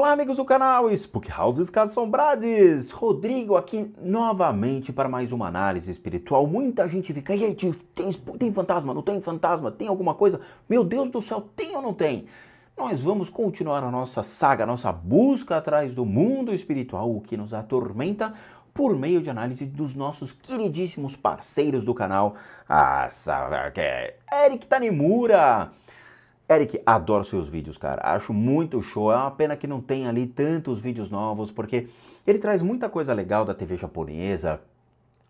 Olá, amigos do canal Spook Houses Casas Assombradas, Rodrigo aqui novamente para mais uma análise espiritual. Muita gente fica, e aí, tio, tem fantasma, não tem fantasma, tem alguma coisa? Meu Deus do céu, tem ou não tem? Nós vamos continuar a nossa saga, a nossa busca atrás do mundo espiritual, o que nos atormenta, por meio de análise dos nossos queridíssimos parceiros do canal, Eric Tanimura. Eric, adoro seus vídeos, cara. Acho muito show. É uma pena que não tem ali tantos vídeos novos, porque ele traz muita coisa legal da TV japonesa,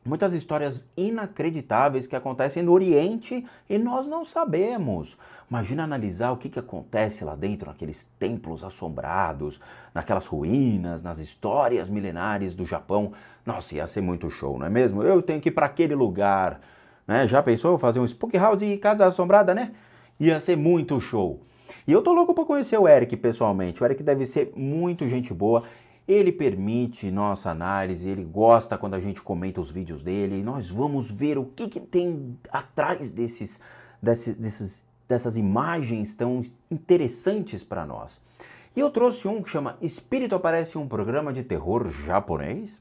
muitas histórias inacreditáveis que acontecem no Oriente e nós não sabemos. Imagina analisar o que acontece lá dentro, naqueles templos assombrados, naquelas ruínas, nas histórias milenares do Japão. Nossa, ia ser muito show, não é mesmo? Eu tenho que ir para aquele lugar, né? Já pensou fazer um Spook House e Casa Assombrada, né? Ia ser muito show. E eu tô louco pra conhecer o Eric pessoalmente. O Eric deve ser muito gente boa. Ele permite nossa análise, ele gosta quando a gente comenta os vídeos dele. E nós vamos ver o que tem atrás dessas imagens tão interessantes para nós. E eu trouxe um que chama Espírito Aparece em um Programa de Terror Japonês?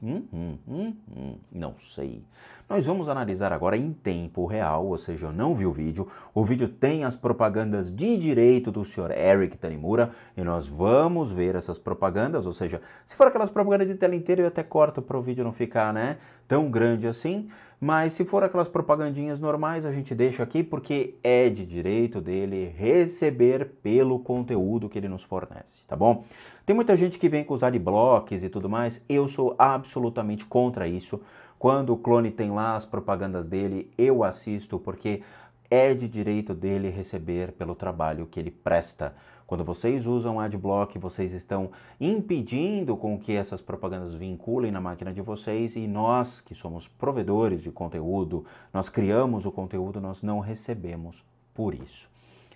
Não sei. Nós vamos analisar agora em tempo real, ou seja, eu não vi o vídeo. O vídeo tem as propagandas de direito do Sr. Eric Tanimura e nós vamos ver essas propagandas, ou seja, se for aquelas propagandas de tela inteira eu até corto para o vídeo não ficar, né, tão grande assim. Mas se for aquelas propagandinhas normais, a gente deixa aqui porque é de direito dele receber pelo conteúdo que ele nos fornece, tá bom? Tem muita gente que vem com os adblocks e tudo mais, eu sou absolutamente contra isso. Quando o clone tem lá as propagandas dele, eu assisto porque é de direito dele receber pelo trabalho que ele presta. Quando vocês usam adblock, vocês estão impedindo com que essas propagandas vinculem na máquina de vocês e nós, que somos provedores de conteúdo, nós criamos o conteúdo, nós não recebemos por isso.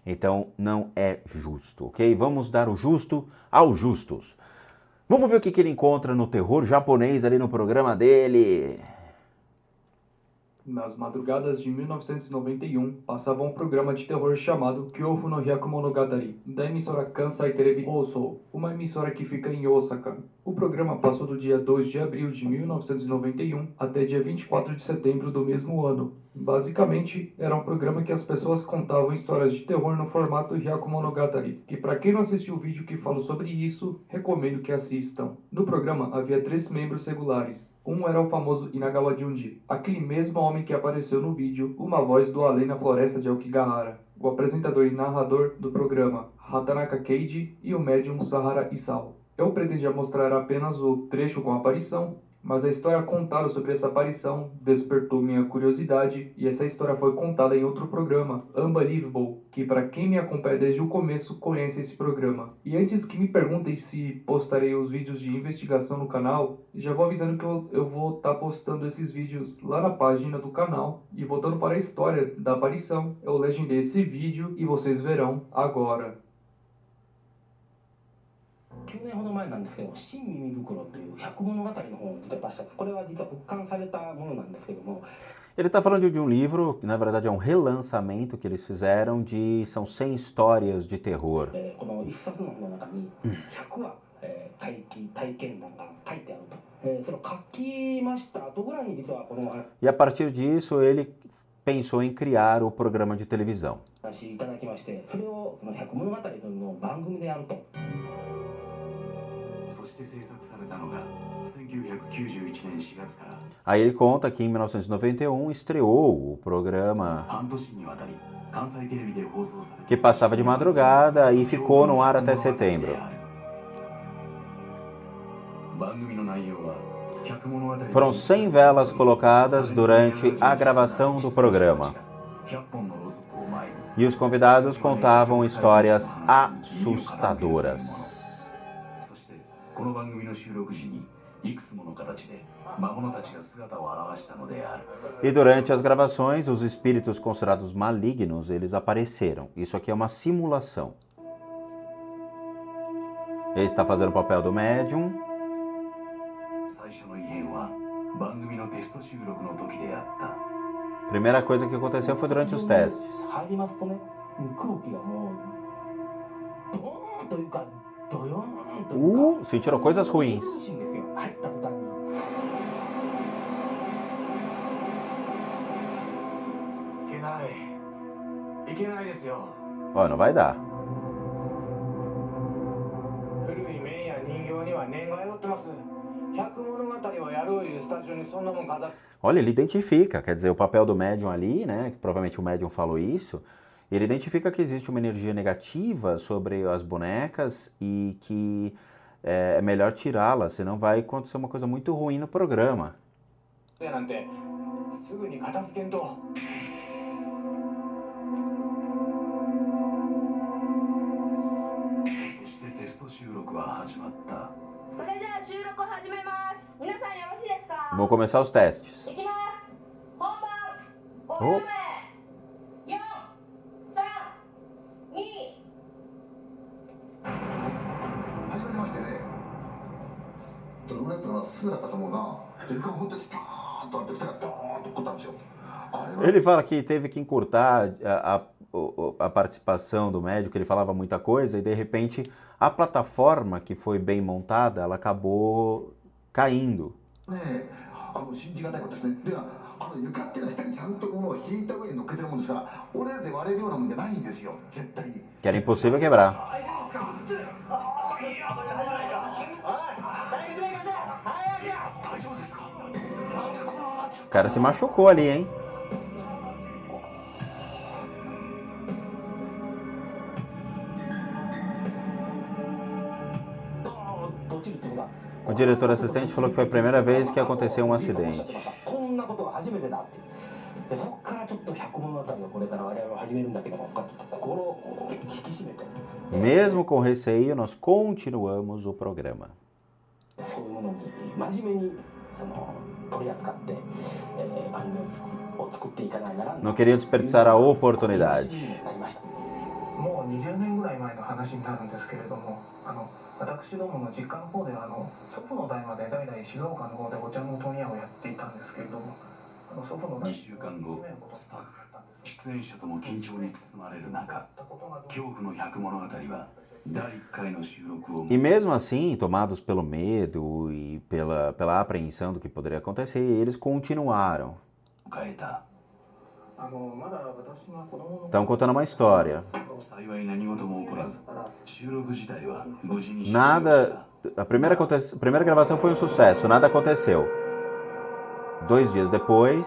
Então, não é justo, ok? Vamos dar o justo aos justos. Vamos ver o que ele encontra no terror japonês ali no programa dele. Nas madrugadas de 1991, passava um programa de terror chamado Kyofu no Hyakumonogatari, da emissora Kansai Terebi Housou, uma emissora que fica em Osaka. O programa passou do dia 2 de abril de 1991 até dia 24 de setembro do mesmo ano. Basicamente, era um programa que as pessoas contavam histórias de terror no formato Hyakumonogatari, que para quem não assistiu o vídeo que falo sobre isso, recomendo que assistam. No programa havia 3 membros regulares. Um era o famoso Inagawa Junji, aquele mesmo homem que apareceu no vídeo, uma voz do além na floresta de Aokigahara, o apresentador e narrador do programa, Hatanaka Keiji, e o médium Sahara Isao. Eu pretendia mostrar apenas o trecho com a aparição, mas a história contada sobre essa aparição despertou minha curiosidade e essa história foi contada em outro programa, Unbelievable, que para quem me acompanha desde o começo conhece esse programa. E antes que me perguntem se postarei os vídeos de investigação no canal, já vou avisando que eu vou estar postando esses vídeos lá na página do canal. E voltando para a história da aparição, eu legendei esse vídeo e vocês verão agora. 9年ほど前なんですけど、新耳袋という百物語の本を出したんです。これは実は復刊されたものなんですけども。 Ele está falando de um livro, que na verdade é um relançamento que eles fizeram são 100 histórias de terror. この一冊の本の中に100話体験談が書いてあると。それを書きました後ぐらいに実はこの E a partir disso ele pensou em criar o programa de televisão. 話いただきまして、それをその百物語というのを番組でやると。 Aí ele conta que em 1991 estreou o programa que passava de madrugada e ficou no ar até setembro. Foram 100 velas colocadas durante a gravação do programa. E os convidados contavam histórias assustadoras. E durante as gravações, os espíritos considerados malignos, eles apareceram. Isso aqui é uma simulação. Ele está fazendo o papel do médium. Primeira coisa que aconteceu foi durante os testes. ドヨーンというか sentiram coisas ruins. 気分心ですよ入った途端に。いけないですよ。 Ó, não vai dar. 古い面や人形には念が宿ってます。百物語をやろういうスタジオにそんなもん飾って。 Olha, ele identifica, quer dizer, o papel do médium ali, né, que provavelmente o médium falou isso, ele identifica que existe uma energia negativa sobre as bonecas e que é melhor tirá-las, senão vai acontecer uma coisa muito ruim no programa. なんてすぐに片付けんと。 それじゃあ収録を始めます。皆さんよろしいですか？ Vou começar os testes. いきます。本番。お5、4、3、2。始まりましてね。どのぐらいだったかな、すぐだったと思うな。床が本当にスターンとあって、蓋がドーンとこったんですよ。あれは Ele fala que teve que encurtar a participação do médico, ele falava muita coisa e de repente a plataforma que foi bem montada, ela acabou caindo. ねえ、信じがたいことですね。では、床っていうのは下にちゃんと物を引いた上に乗っけてるもんですから、折れるで割れるようなもんじゃないんですよ、絶対に。 Que era impossível quebrar. O cara se machucou ali, hein? 落ちるってことは O diretor assistente falou que foi a primeira vez que aconteceu um acidente. こんなことは初めてだって。でそこからちょっと百物語をこれから我々は始めるんだけども、ちょっと心を引き締めて。 Mesmo com receio, nós continuamos o programa. そういうものに真面目に取り扱って番組を作っていかないなら。 Não queria desperdiçar a oportunidade. もう20年ぐらい前の話になるんですけれども、私どもの実家の方で祖父の代まで代々静岡の方でお茶の問屋をやっていたんですけれども、祖父の代2週間後、スタッフ、出演者とも緊張に包まれる中、恐怖の百物語は第1回の収録を E mesmo assim, tomados pelo medo e pela apreensão do que poderia acontecer, eles continuaram. 迎えた。 Estão contando uma história. 幸い何事も起こらず、収録自体は無事に終了した。 Nada. A primeira gravação foi um sucesso, nada aconteceu. 2 dias depois.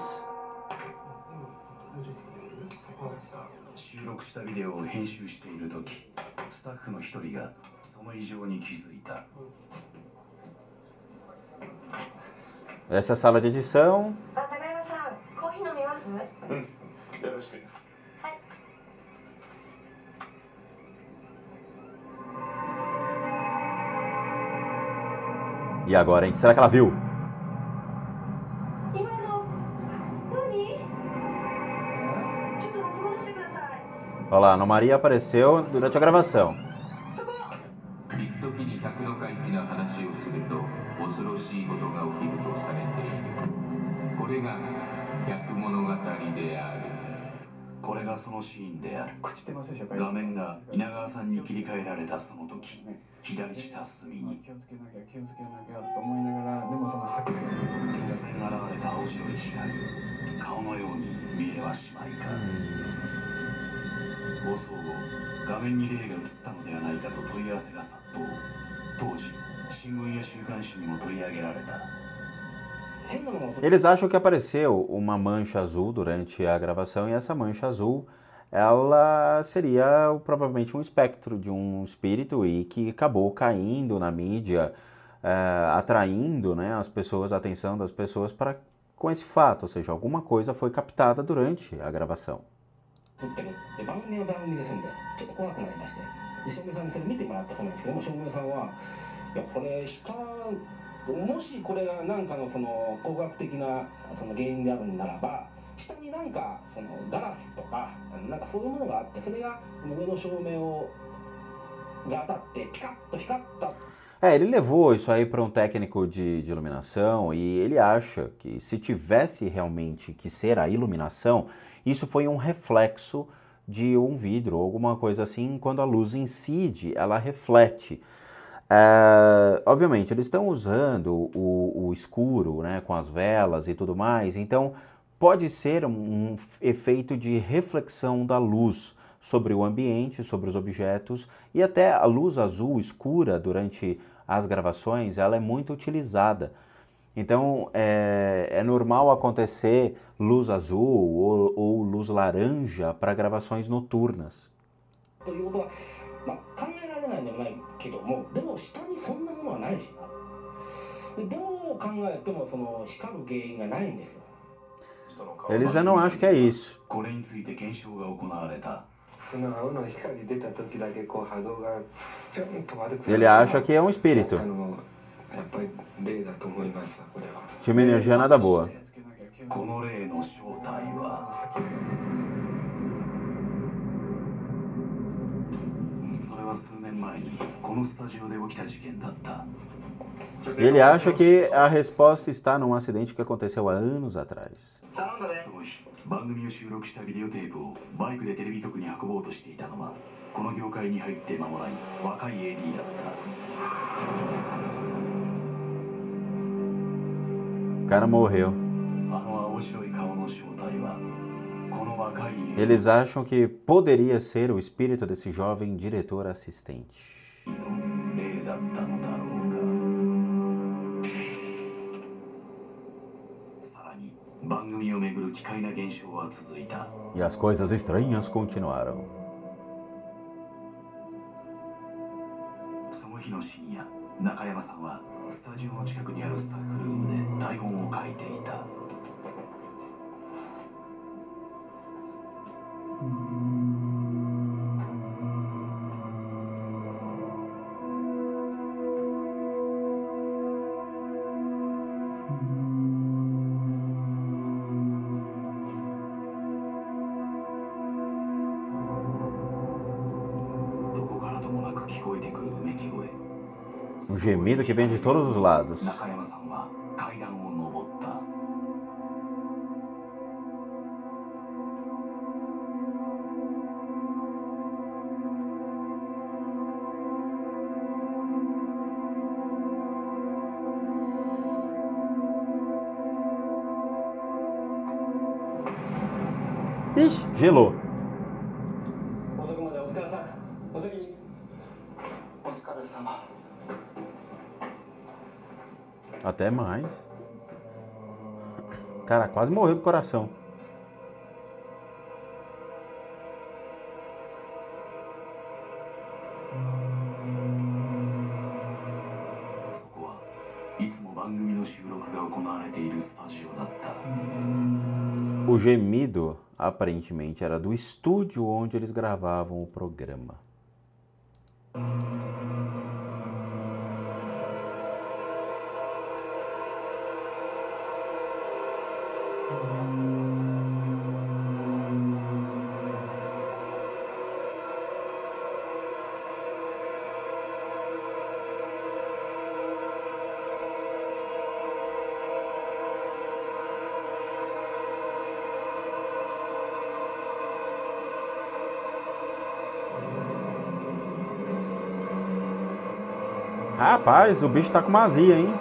収録したビデオを編集している時、スタッフの一人がその異常に気づいた。 Essa é a sala de edição. 高山さん、コーヒー飲みます？よろしく。 E agora, hein? Será que ela viu? 今の何？ちょっと巻き戻してください。 Olha lá, a Ana Maria apareceu durante a gravação. 一時に百の回帰の話をすると恐ろしいことが起きるとされている。これが百物語である。これがそのシーンである。朽ちてますでしょうか。画面が稲川さんに切り替えられたその時、左下隅に気をつけなきゃと思いながら、でもその白突然現れた青白い光、顔のように見えはしまいか。放送後、画面に霊が映ったのではないかと問い合わせが殺到。当時、新聞や週刊誌にも取り上げられた。 Eles acham que apareceu uma mancha azul durante a gravação e essa mancha azul, ela seria provavelmente um espectro de um espírito e que acabou caindo na mídia, atraindo, né, as pessoas, a atenção das pessoas com esse fato, ou seja, alguma coisa foi captada durante a gravação. 番組は番組ですんで、ちょっと怖くなりまして、照明さんにそれ見てもらったそうなんですけども、照明さんは、いや、これ下、もしこれが何かの工学的な原因であるんならば、下になんかガラスとかなんかそういうものがあって、それが上の照明が当たってピカッと光った。 Ele levou isso aí para um técnico de iluminação e ele acha que se tivesse realmente que ser a iluminação, isso foi um reflexo de um vidro ou alguma coisa assim, quando a luz incide, ela reflete. Obviamente, eles estão usando o escuro, né, com as velas e tudo mais, então pode ser um efeito de reflexão da luz sobre o ambiente, sobre os objetos, e até a luz azul escura durante as gravações, ela é muito utilizada. Então, é normal acontecer luz azul ou luz laranja para gravações noturnas. ということは、考えられないでもないけども、でも下にそんなものはないしな。でどう考えてもその光る原因がないんですよ。 Eles eu não acham que é isso. これについて検証が行われた。その青の光出た時だけこう波動がピョンと悪くなる。 Ele acha que é um espírito. やっぱり霊だと思いますこれは。 Tinha uma energia nada boa. この霊の正体は、それは数年前にこのスタジオで起きた事件だった。 Ele acha que a resposta está num acidente que aconteceu há anos atrás. その日、番組を収録したビデオテープをバイクでテレビ局に運ぼうとしていたのは、この業界に入って間もない若い AD だった。 O cara morreu. あの青白い顔の正体は、この若い AD Eles acham que poderia ser o espírito desse jovem diretor assistente. の霊だったのだろうか。さらに番組をめぐる奇怪な現象は続いた。 E as coisas estranhas continuaram. その日の深夜、中山さんはスタジオの近くにあるスタッフルームで台本を書いていた。 どこからともなく聞こえてくるうめき声。 Um gemido que vem de todos os lados. 中山さんは階段を上った。 Ixi, gelou. 遅くまでお疲れさん。お先に。お疲れ様。 Até mais. Cara, quase morreu do coração. そこはいつも番組の収録が行われているスタジオだった。 O gemido, aparentemente, era do estúdio onde eles gravavam o programa. Rapaz, o bicho tá com uma azia, hein?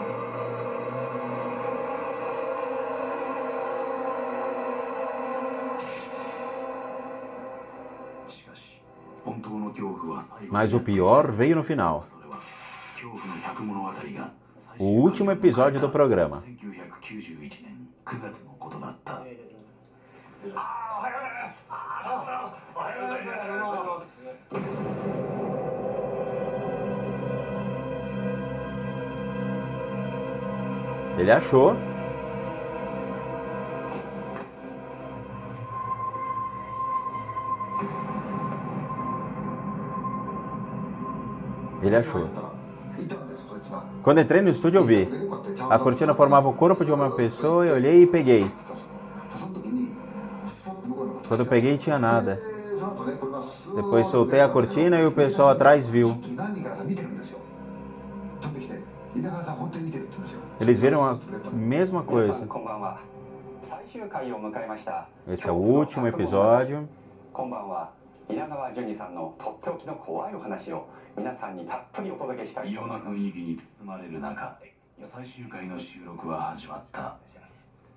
Mas o pior veio no final. O último episódio do programa. Ele achou. Ele achou. Quando entrei no estúdio eu vi. A cortina formava o corpo de uma pessoa, eu olhei e peguei. Quando eu peguei tinha nada. Depois soltei a cortina e o pessoal atrás viu. Eles viram a mesma coisa. Esse é o último episódio. 稲川淳二さんのとっておきの怖いお話を皆さんにたっぷりお届けしたい異様なと思います。雰囲気に包まれる中、最終回の収録は始まった。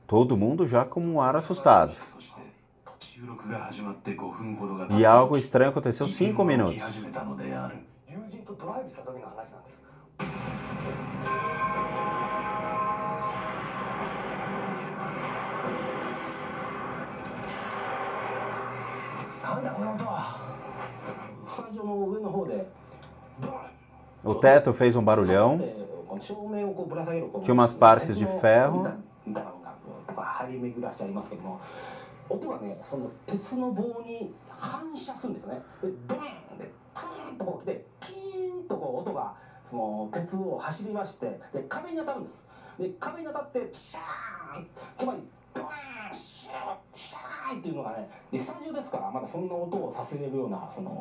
Todo mundo já com um ar assustado. そして収録が始まって5分ほどが E algo estranho aconteceu 5 minutos. 始めたのである。友人とドライブした時の話なんです。なんだこの音は。スタジオの上の方で O teto fez um barulhão. 照明をこうぶら下げる Tinha umas partes de ferro. 張り巡らしてありますけども、音がね、その鉄の棒に反射するんですね。でドーンでトーンとこう来てキーンとこう音がその鉄を走りまして、で壁に当たるんです。で壁に当たってシャーン、つまりドーンシャーンシャーンっていうのがね、でスタジオですからまだそんな音をさせれるようなそんな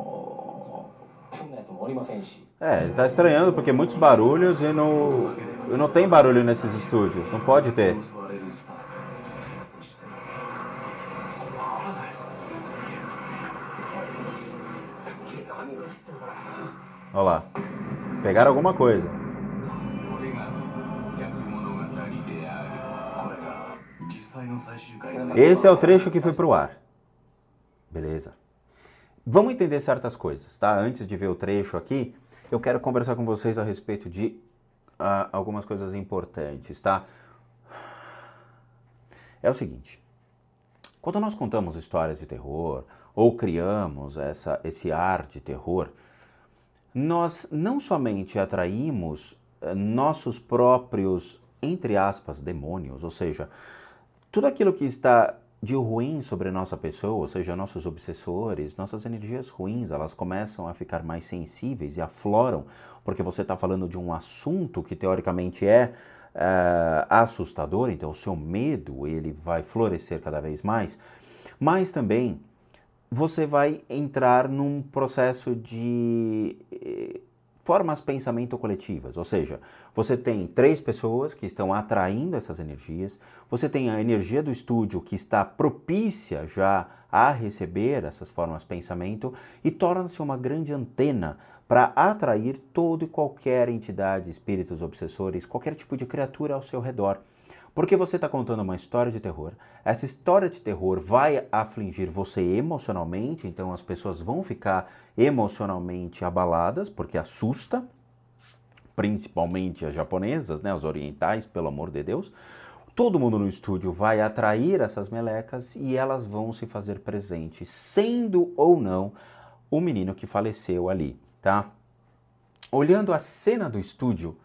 やつもおりませんし。É, ele tá estranhando porque muitos barulhos e não tem barulho nesses estúdios. Não pode ter. Olha lá. Pegaram alguma coisa. Esse é o trecho que foi pro ar. Beleza. Vamos entender certas coisas, tá? Antes de ver o trecho aqui, eu quero conversar com vocês a respeito de algumas coisas importantes, tá? É o seguinte. Quando nós contamos histórias de terror ou criamos esse ar de terror, nós não somente atraímos nossos próprios, entre aspas, demônios, ou seja, tudo aquilo que está de ruim sobre a nossa pessoa, ou seja, nossos obsessores, nossas energias ruins, elas começam a ficar mais sensíveis e afloram, porque você está falando de um assunto que teoricamente é assustador, então o seu medo ele vai florescer cada vez mais, mas também você vai entrar num processo de formas pensamento coletivas, ou seja, você tem 3 pessoas que estão atraindo essas energias, você tem a energia do estúdio que está propícia já a receber essas formas pensamento e torna-se uma grande antena para atrair toda e qualquer entidade, espíritos obsessores, qualquer tipo de criatura ao seu redor. Porque você está contando uma história de terror, essa história de terror vai afligir você emocionalmente, então as pessoas vão ficar emocionalmente abaladas, porque assusta, principalmente as japonesas, né, as orientais, pelo amor de Deus. Todo mundo no estúdio vai atrair essas melecas e elas vão se fazer presentes, sendo ou não o menino que faleceu ali, tá? Olhando a cena do estúdio,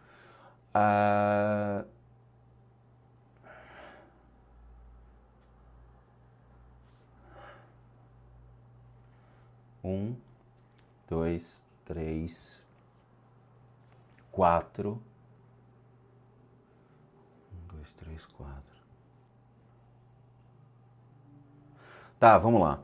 Um, 2, 3, 4. 1, 2, 3, 4. Tá, vamos lá.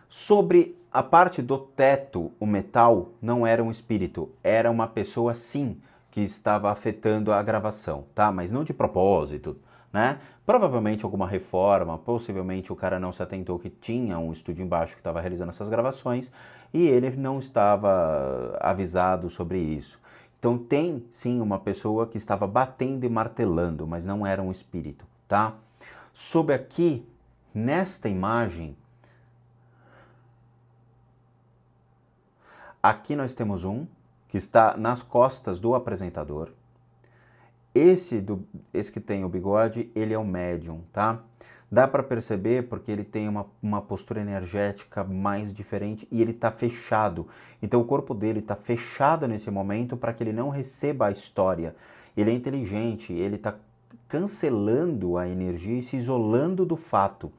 Sobre a parte do teto, o metal não era um espírito, era uma pessoa sim que estava afetando a gravação, tá? Mas não de propósito, né? Provavelmente alguma reforma, possivelmente o cara não se atentou que tinha um estúdio embaixo que estava realizando essas gravações e ele não estava avisado sobre isso. Então tem sim uma pessoa que estava batendo e martelando, mas não era um espírito, tá? Sobre aqui, nesta imagem, aqui nós temos um que está nas costas do apresentador. Esse que tem o bigode, ele é o médium, tá? Dá para perceber porque ele tem uma postura energética mais diferente e ele está fechado. Então o corpo dele está fechado nesse momento para que ele não receba a história. Ele é inteligente, ele está cancelando a energia e se isolando do fato.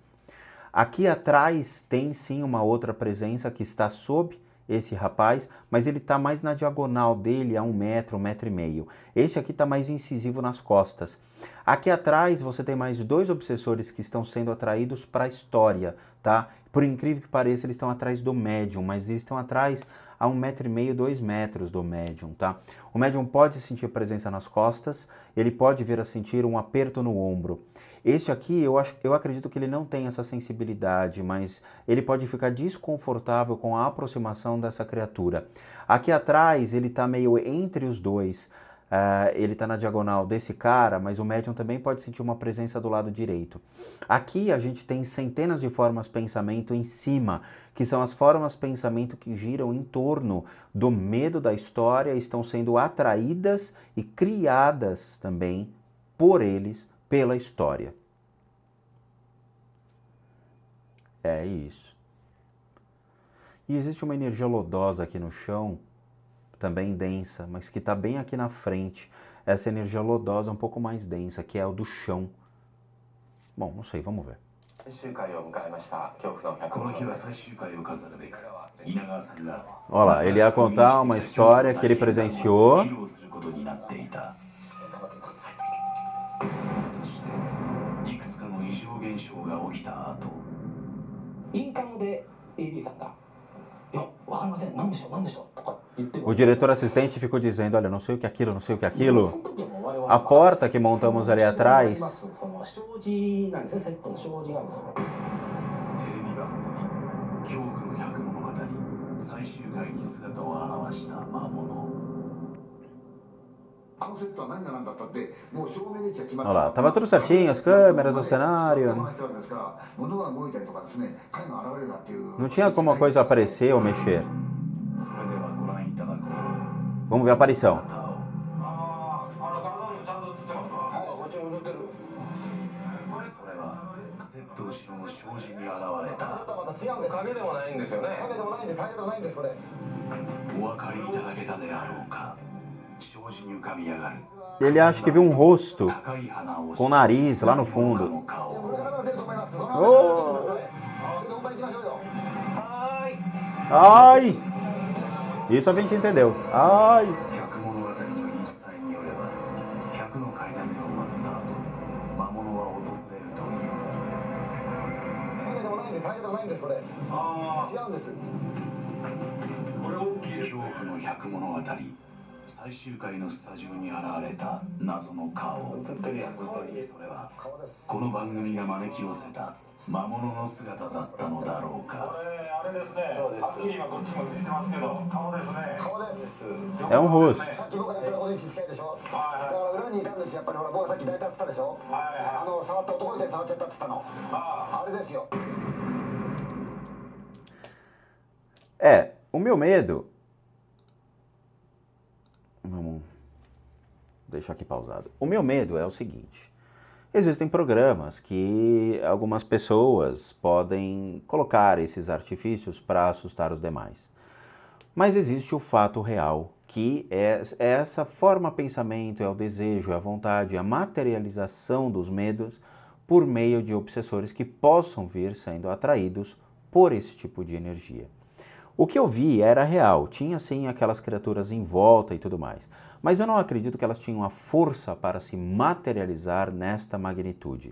Aqui atrás tem sim uma outra presença que está sob esse rapaz, mas ele está mais na diagonal dele, a 1 metro, 1,5 metro. Esse aqui está mais incisivo nas costas. Aqui atrás você tem mais 2 obsessores que estão sendo atraídos para a história, tá? Por incrível que pareça, eles estão atrás do médium, mas eles estão atrás a 1,5 m, 2 metros do médium, tá? O médium pode sentir presença nas costas, ele pode vir a sentir um aperto no ombro. Este aqui, eu acredito que ele não tem essa sensibilidade, mas ele pode ficar desconfortável com a aproximação dessa criatura. Aqui atrás, ele está meio entre os dois. Ele está na diagonal desse cara, mas o médium também pode sentir uma presença do lado direito. Aqui a gente tem centenas de formas pensamento em cima, que são as formas pensamento que giram em torno do medo da história, estão sendo atraídas e criadas também por eles, pela história. É isso. E existe uma energia lodosa aqui no chão, também densa, mas que está bem aqui na frente. Essa energia lodosa é um pouco mais densa, que é o do chão. Bom, não sei, vamos ver. Olha lá, ele ia contar uma história que ele presenciou. O diretor assistente ficou dizendo, olha, não sei o que é aquilo, não sei o que é aquilo. A porta que montamos ali atrás... Olha lá, tava tudo certinho, as câmeras, o cenário. Não tinha como a coisa aparecer ou mexer. Vamos ver a aparição. Ele acha que viu um rosto com o nariz lá no fundo. Oh! Ai! Isso a gente entendeu. Ai! É um rosto. O meu medo... Vamos deixar aqui pausado. O meu medo é o seguinte. Existem programas que algumas pessoas podem colocar esses artifícios para assustar os demais. Mas existe o fato real, que é essa forma pensamento, é o desejo, é a vontade, é a materialização dos medos por meio de obsessores que possam vir sendo atraídos por esse tipo de energia. O que eu vi era real, tinha sim aquelas criaturas em volta e tudo mais, mas eu não acredito que elas tinham a força para se materializar nesta magnitude.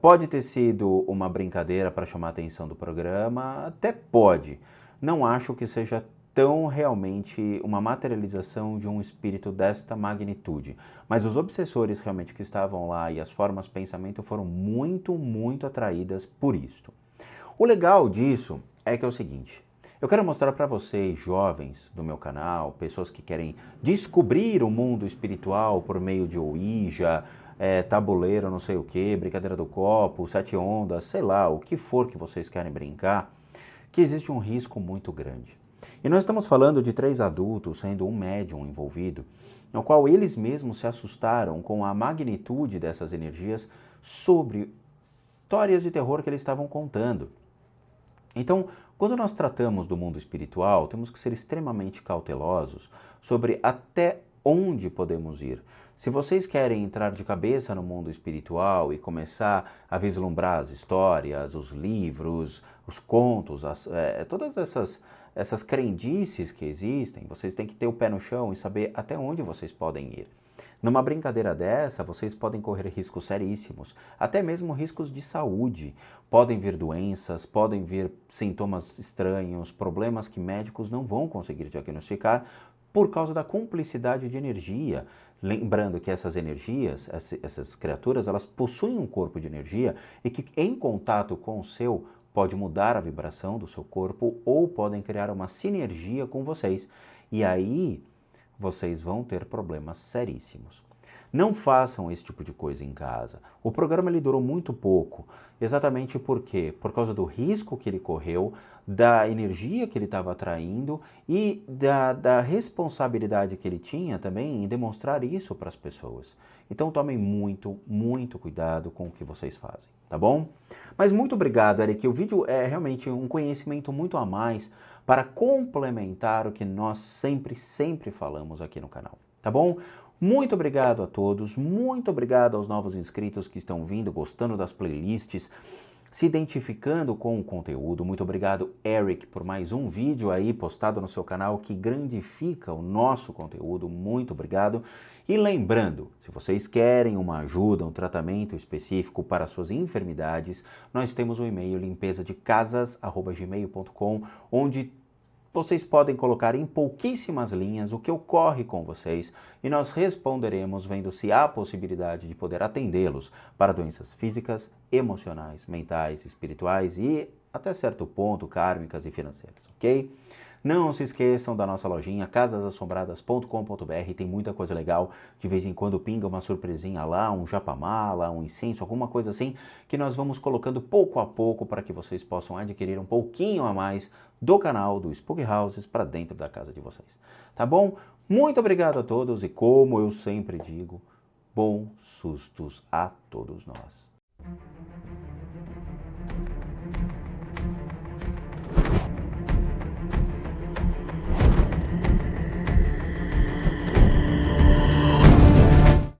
Pode ter sido uma brincadeira para chamar a atenção do programa, até pode. Não acho que seja tão realmente uma materialização de um espírito desta magnitude, mas os obsessores realmente que estavam lá e as formas de pensamento foram muito, muito atraídas por isto. O legal disso é que é o seguinte, eu quero mostrar para vocês, jovens do meu canal, pessoas que querem descobrir o mundo espiritual por meio de Ouija, tabuleiro, não sei o que, brincadeira do copo, 7 ondas, sei lá, o que for que vocês querem brincar, que existe um risco muito grande. E nós estamos falando de 3 adultos, sendo um médium envolvido, no qual eles mesmos se assustaram com a magnitude dessas energias sobre histórias de terror que eles estavam contando. Então, quando nós tratamos do mundo espiritual, temos que ser extremamente cautelosos sobre até onde podemos ir. Se vocês querem entrar de cabeça no mundo espiritual e começar a vislumbrar as histórias, os livros, os contos, todas essas crendices que existem, vocês têm que ter o pé no chão e saber até onde vocês podem ir. Numa brincadeira dessa, vocês podem correr riscos seríssimos, até mesmo riscos de saúde. Podem vir doenças, podem vir sintomas estranhos, problemas que médicos não vão conseguir diagnosticar por causa da cumplicidade de energia. Lembrando que essas energias, essas criaturas, elas possuem um corpo de energia e que em contato com o seu pode mudar a vibração do seu corpo ou podem criar uma sinergia com vocês. E aí vocês vão ter problemas seríssimos. Não façam esse tipo de coisa em casa. O programa ele durou muito pouco, exatamente por quê? Por causa do risco que ele correu, da energia que ele estava atraindo e da responsabilidade que ele tinha também em demonstrar isso para as pessoas. Então tomem muito, muito cuidado com o que vocês fazem, tá bom? Mas muito obrigado, Eric. O vídeo é realmente um conhecimento muito a mais para complementar o que nós sempre falamos aqui no canal, tá bom? Muito obrigado a todos, muito obrigado aos novos inscritos que estão vindo, gostando das playlists, se identificando com o conteúdo. Muito obrigado, Eric, por mais um vídeo aí postado no seu canal que grandifica o nosso conteúdo. Muito obrigado. E lembrando, se vocês querem uma ajuda, um tratamento específico para suas enfermidades, nós temos o e-mail limpezadecasas@gmail.com, onde vocês podem colocar em pouquíssimas linhas o que ocorre com vocês e nós responderemos vendo se há possibilidade de poder atendê-los para doenças físicas, emocionais, mentais, espirituais e até certo ponto kármicas e financeiras, ok? Não se esqueçam da nossa lojinha casasassombradas.com.br, tem muita coisa legal, de vez em quando pinga uma surpresinha lá, um japamala, um incenso, alguma coisa assim, que nós vamos colocando pouco a pouco para que vocês possam adquirir um pouquinho a mais do canal do Spook Houses para dentro da casa de vocês, tá bom? Muito obrigado a todos e como eu sempre digo, bons sustos a todos nós.